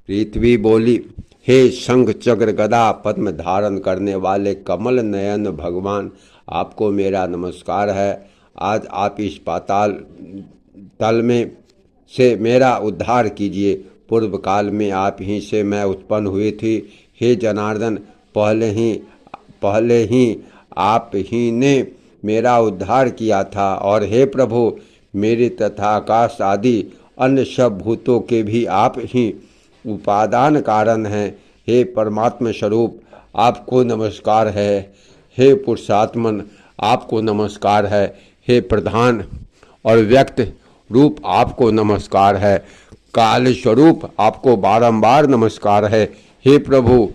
पृथ्वी बोली, हे शंख चक्र गदा पद्म धारण करने वाले कमल नयन भगवान, आपको मेरा नमस्कार है। आज आप इस पाताल तल में से मेरा उद्धार कीजिए। पूर्व काल में आप ही से मैं उत्पन्न हुई थी। हे जनार्दन, पहले ही आप ही ने मेरा उद्धार किया था। और हे प्रभु, मेरे तथा आकाश आदि अन्य सब भूतों के भी आप ही उपादान कारण हैं। हे परमात्मा स्वरूप, आपको नमस्कार है। हे पुरुषात्मन, आपको नमस्कार है। हे प्रधान और व्यक्त रूप, आपको नमस्कार है। काल स्वरूप, आपको बारंबार नमस्कार है। हे प्रभु,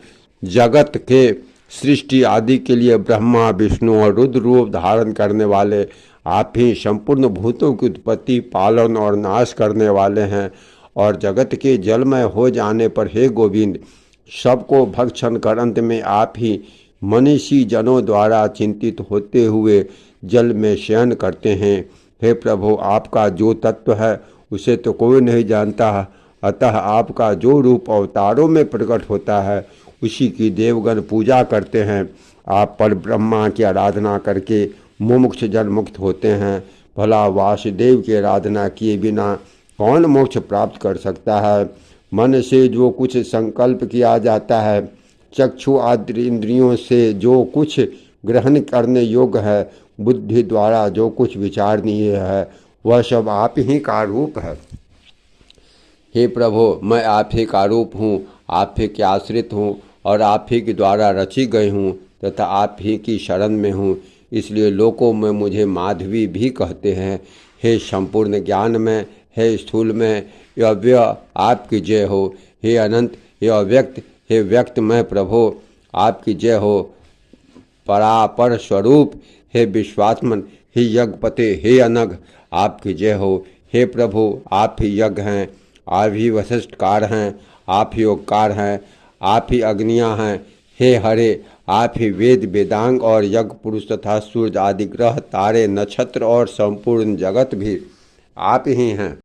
जगत के सृष्टि आदि के लिए ब्रह्मा विष्णु और रुद्र रूप धारण करने वाले आप ही संपूर्ण भूतों की उत्पत्ति, पालन और नाश करने वाले हैं। और जगत के जलमय हो जाने पर हे गोविंद, सबको भक्षण कर अंत में आप ही मनीषी जनों द्वारा चिंतित होते हुए जल में शयन करते हैं। हे प्रभु, आपका जो तत्व है उसे तो कोई नहीं जानता, अतः आपका जो रूप अवतारों में प्रकट होता है उसी की देवगण पूजा करते हैं। आप पर ब्रह्मा की आराधना करके मुमुक्ष जन मुक्त होते हैं। भला वासुदेव की आराधना किए बिना कौन मोक्ष प्राप्त कर सकता है। मन से जो कुछ संकल्प किया जाता है, चक्षु आदि इंद्रियों से जो कुछ ग्रहण करने योग्य है, बुद्धि द्वारा जो कुछ विचारणीय है, वह सब आप ही का रूप है। हे प्रभु, मैं आप ही का रूप हूँ, आप ही के आश्रित हूँ और आप ही के द्वारा रची गई हूँ तथा आप ही की शरण में हूँ। इसलिए लोकों में मुझे माधवी भी कहते हैं। हे संपूर्ण ज्ञान में, हे स्थूल में, यह अव्यय आपकी जय हो। हे अनंत, यह अव्यक्त, हे व्यक्त में प्रभु आपकी जय हो। परापर स्वरूप, हे विश्वात्मन, हे यज्ञपते, हे अनघ, आपकी जय हो। हे प्रभु, आप ही यज्ञ हैं, आप ही वशिष्ठकार हैं, आप ही ओंकार हैं, आप ही अग्नियाँ हैं। हे हरे, आप ही वेद वेदांग और यज्ञ पुरुष तथा सूर्य आदि ग्रह तारे नक्षत्र और संपूर्ण जगत भी आप ही हैं।